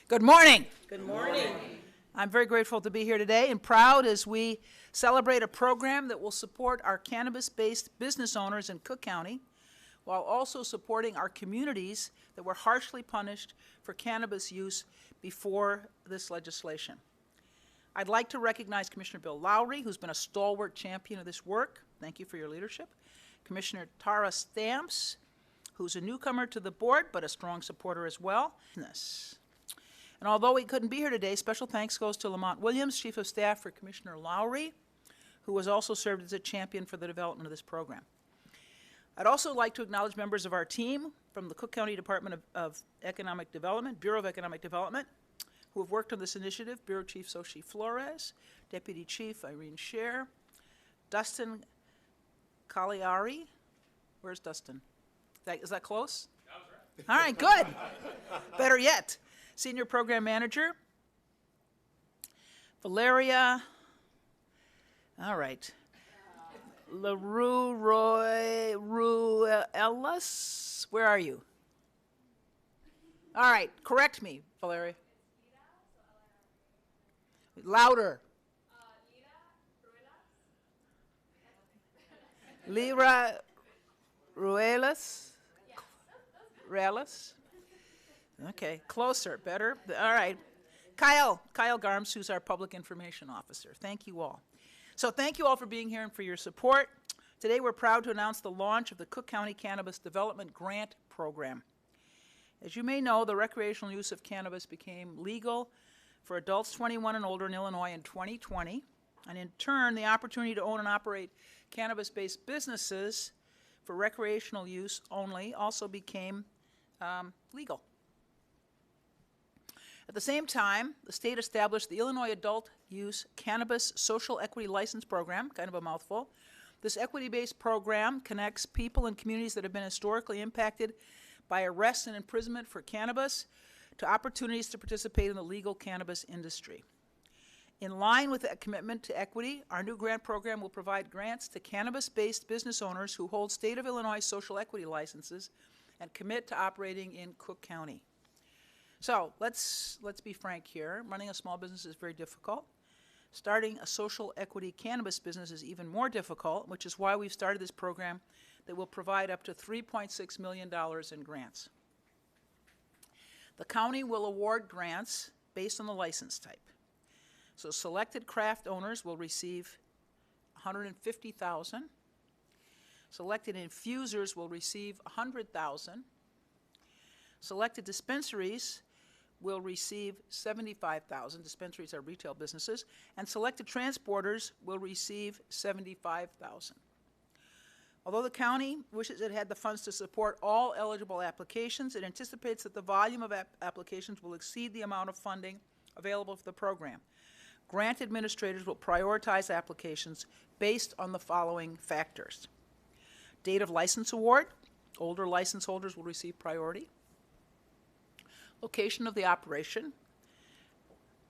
Good morning. Good morning. I'm very grateful to be here today and proud as we celebrate a program that will support our cannabis-based business owners in Cook County while also supporting our communities that were harshly punished for cannabis use before this legislation. I'd like to recognize Commissioner Bill Lowry, who's been a stalwart champion of this work. Thank you for your leadership. Commissioner Tara Stamps, who's a newcomer to the board, but a strong supporter as well. And although he couldn't be here today, special thanks goes to Lamont Williams, Chief of Staff for Commissioner Lowry, who has also served as a champion for the development of this program. I'd also like to acknowledge members of our team from the Cook County Department of Economic Development, Bureau of Economic Development, who have worked on this initiative: Bureau Chief Sochi Flores, Deputy Chief Irene Scher, Dustin Cagliari. Where's Dustin? Is that close? That was right. All right, good. Better yet. Senior Program Manager, Valeria, all right, Ellis, where are you? All right, correct me, Valeria. Louder. Lira Ruelas? Ruelas? Okay, closer, better. All right. Kyle Garms, who's our Public Information Officer. Thank you all. So thank you all for being here and for your support. Today we're proud to announce the launch of the Cook County Cannabis Development Grant Program. As you may know, the recreational use of cannabis became legal for adults 21 and older in Illinois in 2020, and in turn, the opportunity to own and operate cannabis-based businesses for recreational use only also became legal. At the same time, the state established the Illinois Adult Use Cannabis Social Equity License Program, kind of a mouthful. This equity-based program connects people in communities that have been historically impacted by arrest and imprisonment for cannabis to opportunities to participate in the legal cannabis industry. In line with that commitment to equity, our new grant program will provide grants to cannabis-based business owners who hold state of Illinois social equity licenses and commit to operating in Cook County. So let's be frank here. Running a small business is very difficult. Starting a social equity cannabis business is even more difficult, which is why we've started this program that will provide up to $3.6 million in grants. The county will award grants based on the license type. So selected craft owners will receive $150,000. Selected infusers will receive $100,000. Selected dispensaries will receive $75,000. Dispensaries are retail businesses. And selected transporters will receive $75,000. Although the county wishes it had the funds to support all eligible applications, it anticipates that the volume of applications will exceed the amount of funding available for the program. Grant administrators will prioritize applications based on the following factors: date of license award. Older license holders will receive priority. Location of the operation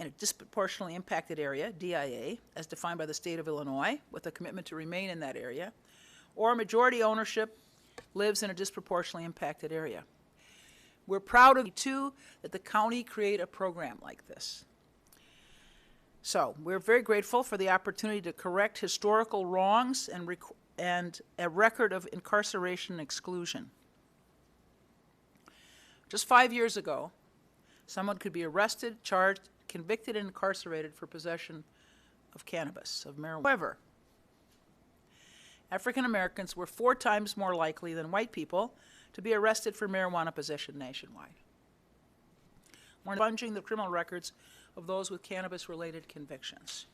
in a disproportionately impacted area, DIA, as defined by the state of Illinois, with a commitment to remain in that area, or majority ownership lives in a disproportionately impacted area. We're proud of, too, that the county create a program like this. So we're very grateful for the opportunity to correct historical wrongs and a record of incarceration and exclusion. Just 5 years ago, someone could be arrested, charged, convicted, and incarcerated for possession of cannabis, of marijuana. However, African Americans were 4 times more likely than white people to be arrested for marijuana possession nationwide. We're expunging the criminal records of those with cannabis-related convictions.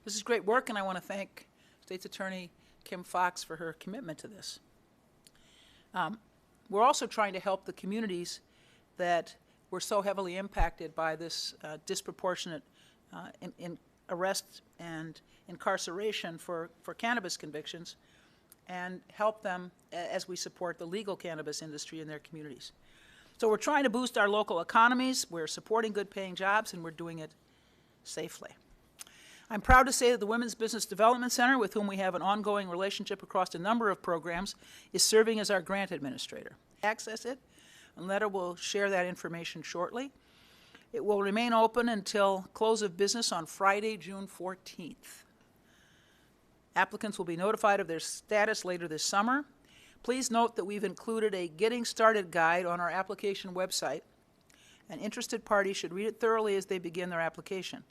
This is great work, and I want to thank State's Attorney Kim Fox for her commitment to this. We're also trying to help the communities that were so heavily impacted by this disproportionate in arrest and incarceration for cannabis convictions, and help them as we support the legal cannabis industry in their communities. So we're trying to boost our local economies, we're supporting good-paying jobs, and we're doing it safely. I'm proud to say that the Women's Business Development Center, with whom we have an ongoing relationship across a number of programs, is serving as our grant administrator. access it, and Letta will share that information shortly. It will remain open until close of business on Friday, June 14th. Applicants will be notified of their status later this summer. Please note that we've included a Getting Started guide on our application website, and interested parties should read it thoroughly as they begin their application.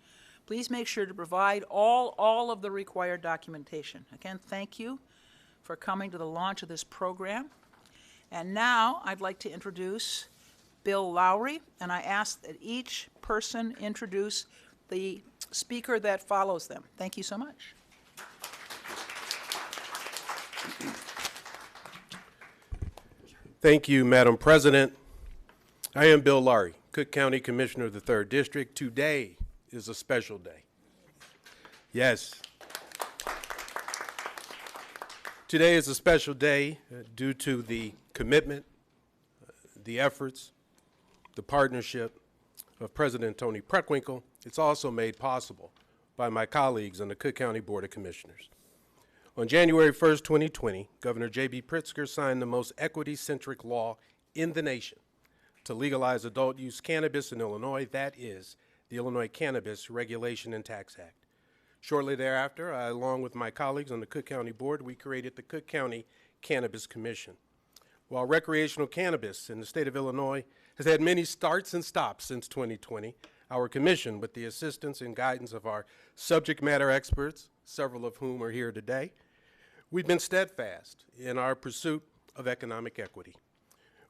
Please make sure to provide all of the required documentation. Again, thank you for coming to the launch of this program. And now I'd like to introduce Bill Lowry, and I ask that each person introduce the speaker that follows them. Thank you so much. Thank you, Madam President. I am Bill Lowry, Cook County Commissioner of the 3rd District. Today is a special day. Yes. Today is a special day due to the commitment, the efforts, the partnership of President Tony Preckwinkle. It's also made possible by my colleagues on the Cook County Board of Commissioners. On January 1st, 2020, Governor J.B. Pritzker signed the most equity-centric law in the nation to legalize adult-use cannabis in Illinois. That is the Illinois Cannabis Regulation and Tax Act. Shortly thereafter, I, along with my colleagues on the Cook County Board, we created the Cook County Cannabis Commission. While recreational cannabis in the state of Illinois has had many starts and stops since 2020, our commission, with the assistance and guidance of our subject matter experts, several of whom are here today, we've been steadfast in our pursuit of economic equity.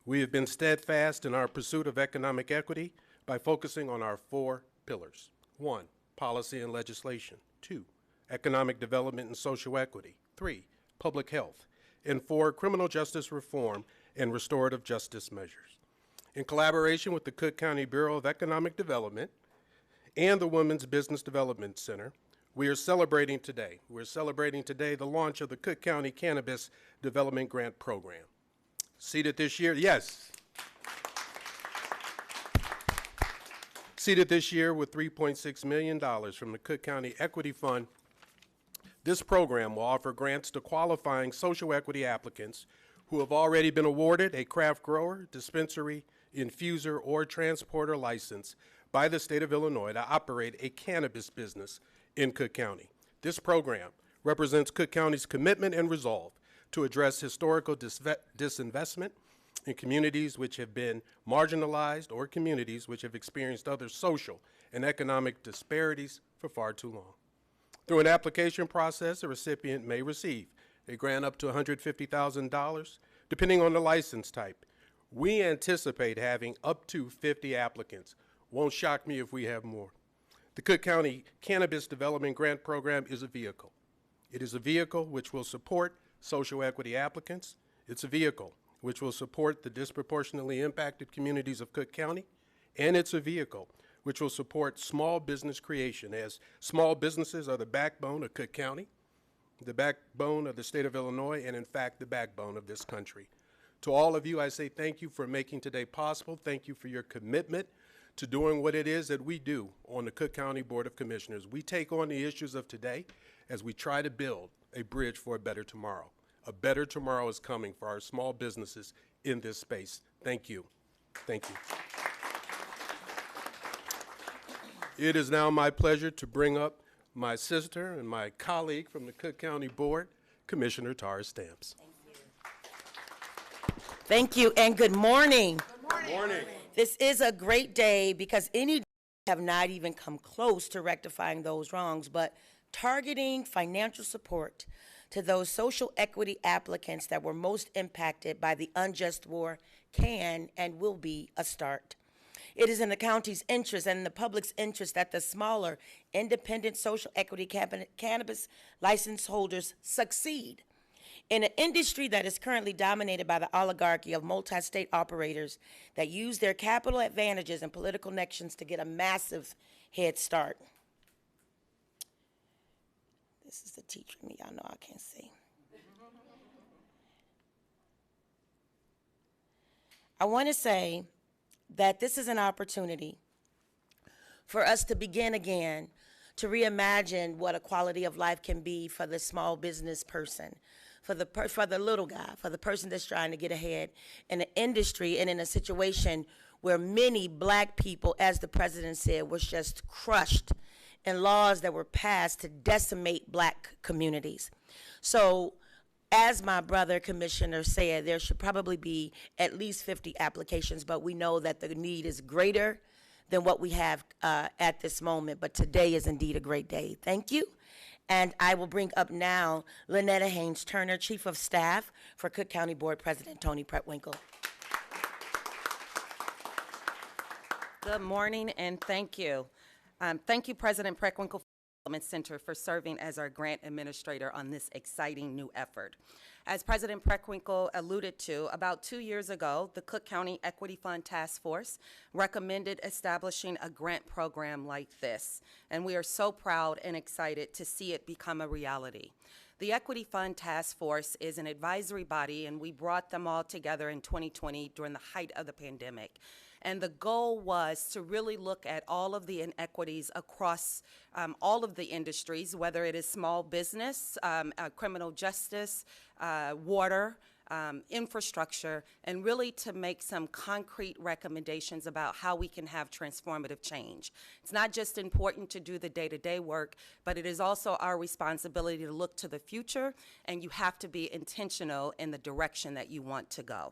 We have been steadfast in our pursuit of economic equity by focusing on our 4 pillars. 1, policy and legislation. 2, economic development and social equity. 3, public health. And 4, criminal justice reform and restorative justice measures. In collaboration with the Cook County Bureau of Economic Development and the Women's Business Development Center, we are celebrating today. We're celebrating today the launch of the Cook County Cannabis Development Grant Program. Seated this year, yes. Seated this year with $3.6 million from the Cook County Equity Fund, this program will offer grants to qualifying social equity applicants who have already been awarded a craft grower, dispensary, infuser, or transporter license by the state of Illinois to operate a cannabis business in Cook County. This program represents Cook County's commitment and resolve to address historical disinvestment in communities which have been marginalized or communities which have experienced other social and economic disparities for far too long. Through an application process, a recipient may receive a grant up to $150,000, depending on the license type. We anticipate having up to 50 applicants. Won't shock me if we have more. The Cook County Cannabis Development Grant Program is a vehicle. It is a vehicle which will support social equity applicants. It's a vehicle which will support the disproportionately impacted communities of Cook County, and it's a vehicle which will support small business creation, as small businesses are the backbone of Cook County, the backbone of the state of Illinois, and in fact, the backbone of this country. To all of you, I say thank you for making today possible. Thank you for your commitment to doing what it is that we do on the Cook County Board of Commissioners. We take on the issues of today as we try to build a bridge for a better tomorrow. A better tomorrow is coming for our small businesses in this space. Thank you. Thank you. It is now my pleasure to bring up my sister and my colleague from the Cook County Board, Commissioner Tara Stamps. Thank you, and good morning. Good morning. This is a great day because any have not even come close to rectifying those wrongs, but targeting financial support to those social equity applicants that were most impacted by the unjust war can and will be a start. It is in the county's interest and in the public's interest that the smaller, independent social equity cannabis license holders succeed. In an industry that is currently dominated by the oligarchy of multi-state operators that use their capital advantages and political connections to get a massive head start. This is the teacher in me, y'all know I can't see. I want to say that this is an opportunity for us to begin again to reimagine what a quality of life can be for the small business person, for the little guy, for the person that's trying to get ahead in an industry and in a situation where many black people, as the president said, was just crushed in laws that were passed to decimate black communities. So, as my brother commissioner said, there should probably be at least 50 applications, but we know that the need is greater than what we have at this moment. But today is indeed a great day. Thank you. And I will bring up now Lynetta Haynes Turner, Chief of Staff for Cook County Board President Tony Pretwinkle. Good morning and thank you. Thank you, President Pretwinkle Development Center, for serving as our grant administrator on this exciting new effort. As President Pretwinkle alluded to, about 2 years ago, the Cook County Equity Fund Task Force recommended establishing a grant program like this, and we are so proud and excited to see it become a reality. The Equity Fund Task Force is an advisory body, and we brought them all together in 2020 during the height of the pandemic. And the goal was to really look at all of the inequities across all of the industries, whether it is small business, criminal justice, water, infrastructure, and really to make some concrete recommendations about how we can have transformative change. It's not just important to do the day-to-day work, but it is also our responsibility to look to the future, and you have to be intentional in the direction that you want to go.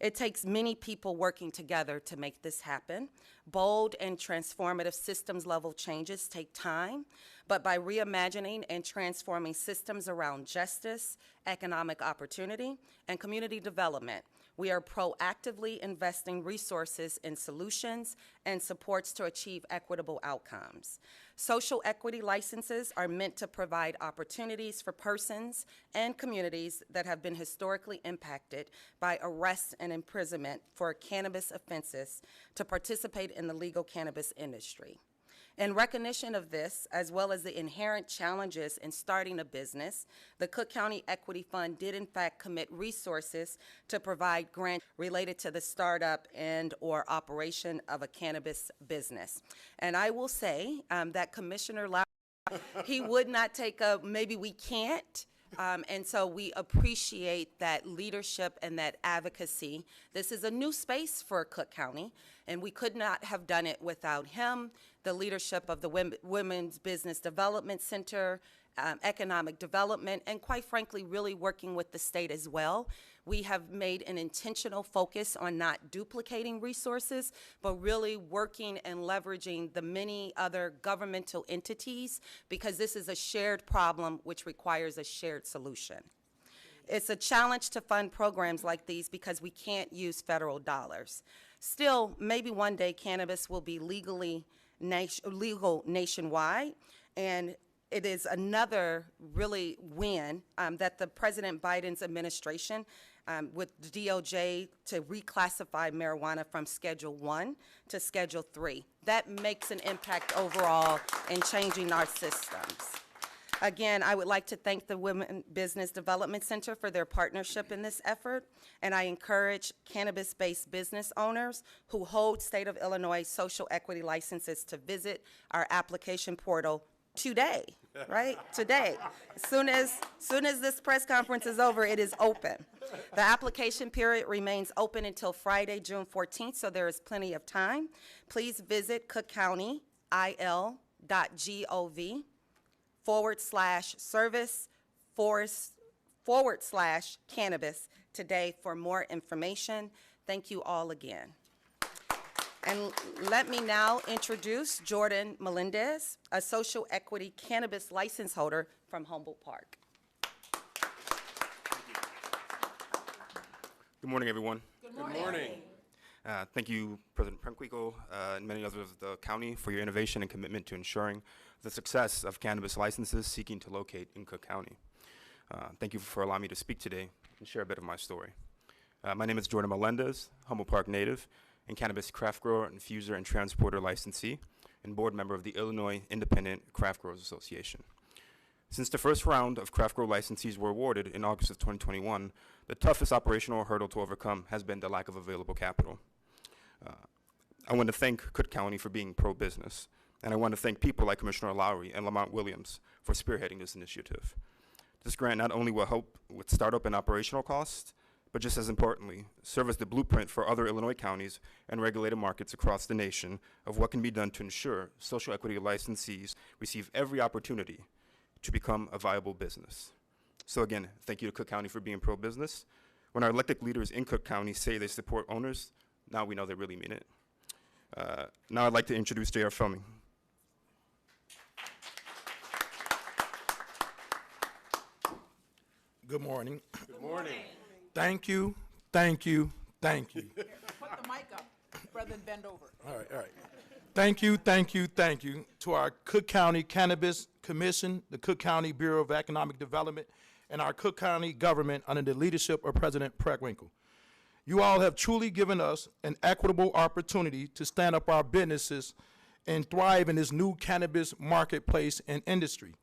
It takes many people working together to make this happen. Bold and transformative systems level changes take time, but by reimagining and transforming systems around justice, economic opportunity, and community development, we are proactively investing resources in solutions and supports to achieve equitable outcomes. Social equity licenses are meant to provide opportunities for persons and communities that have been historically impacted by arrest and imprisonment for cannabis offenses to participate in the legal cannabis industry. In recognition of this, as well as the inherent challenges in starting a business, the Cook County Equity Fund did in fact commit resources to provide grants related to the startup and or operation of a cannabis business. And I will say that Commissioner Lau, he would not take a maybe we can't. And so we appreciate that leadership and that advocacy. This is a new space for Cook County, and we could not have done it without him, the leadership of the Women's Business Development Center, economic development, and quite frankly, really working with the state as well. We have made an intentional focus on not duplicating resources, but really working and leveraging the many other governmental entities, because this is a shared problem which requires a shared solution. It's a challenge to fund programs like these because we can't use federal dollars. Still, maybe one day cannabis will be legal nationwide, and it is another really win that the President Biden's administration with the DOJ to reclassify marijuana from Schedule 1 to Schedule 3. That makes an impact overall in changing our systems. Again, I would like to thank the Women Business Development Center for their partnership in this effort, and I encourage cannabis-based business owners who hold State of Illinois social equity licenses to visit our application portal today, right? Today. As soon as this press conference is over, it is open. The application period remains open until Friday, June 14th, so there is plenty of time. Please visit cookcounty.il.gov/service/cannabis today for more information. Thank you all again. And let me now introduce Jordan Melendez, a social equity cannabis license holder from Humboldt Park. Good morning, everyone. Good morning. Good morning. Thank you, President Pretwinkle and many others of the county for your innovation and commitment to ensuring the success of cannabis licenses seeking to locate in Cook County. Thank you for allowing me to speak today and share a bit of my story. My name is Jordan Melendez, Humboldt Park native, and cannabis craft grower, infuser, and transporter licensee, and board member of the Illinois Independent Craft Growers Association. Since the first round of craft grow licensees were awarded in August of 2021, the toughest operational hurdle to overcome has been the lack of available capital. I want to thank Cook County for being pro-business, and I want to thank people like Commissioner Lowry and Lamont Williams for spearheading this initiative. This grant not only will help with startup and operational costs, but just as importantly, serve as the blueprint for other Illinois counties and regulated markets across the nation of what can be done to ensure social equity licensees receive every opportunity to become a viable business. So again, thank you to Cook County for being pro-business. When our elected leaders in Cook County say they support owners, now we know they really mean it. Now I'd like to introduce J.R. Fleming. Good morning. Good morning. Thank you, thank you, thank you. Put the mic up rather than bend over. All right. Thank you, thank you, thank you to our Cook County Cannabis Commission, the Cook County Bureau of Economic Development, and our Cook County government under the leadership of President Preckwinkle. You all have truly given us an equitable opportunity to stand up our businesses and thrive in this new cannabis marketplace and industry.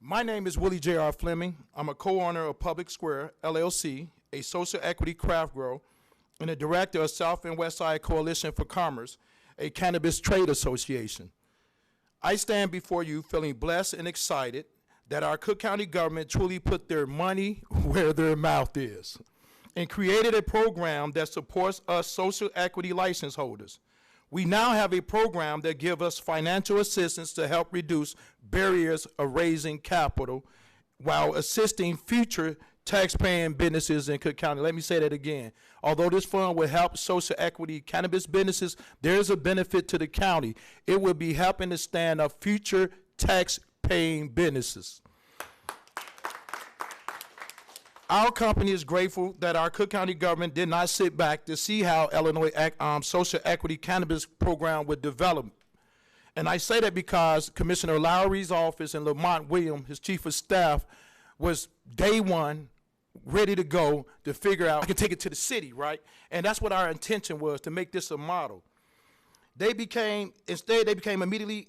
My name is Willie J.R. Fleming. I'm a co-owner of Public Square, LLC, a social equity craft grow, and a director of South and West Side Coalition for Commerce, a cannabis trade association. I stand before you feeling blessed and excited that our Cook County government truly put their money where their mouth is and created a program that supports us social equity license holders. We now have a program that gives us financial assistance to help reduce barriers of raising capital while assisting future tax-paying businesses in Cook County. Let me say that again. Although this fund will help social equity cannabis businesses, there is a benefit to the county. It will be helping to stand up future tax-paying businesses. Our company is grateful that our Cook County government did not sit back to see how Illinois social equity cannabis program would develop. And I say that because Commissioner Lowry's office and Lamont Williams, his chief of staff, was day one ready to go to figure out, I can take it to the city, right? And that's what our intention was, to make this a model. They became immediately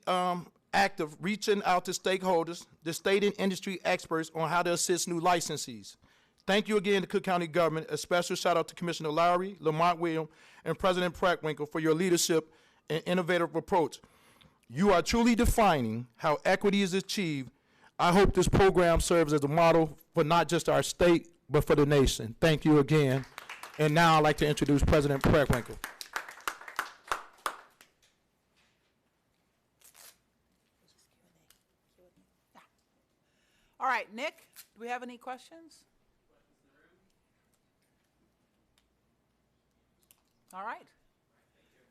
active, reaching out to stakeholders, the state and industry experts on how to assist new licensees. Thank you again to Cook County government. A special shout out to Commissioner Lowry, Lamont Williams, and President Preckwinkle for your leadership and innovative approach. You are truly defining how equity is achieved. I hope this program serves as a model for not just our state, but for the nation. Thank you again. And now I'd like to introduce President Preckwinkle. All right, Nick, do we have any questions? All right.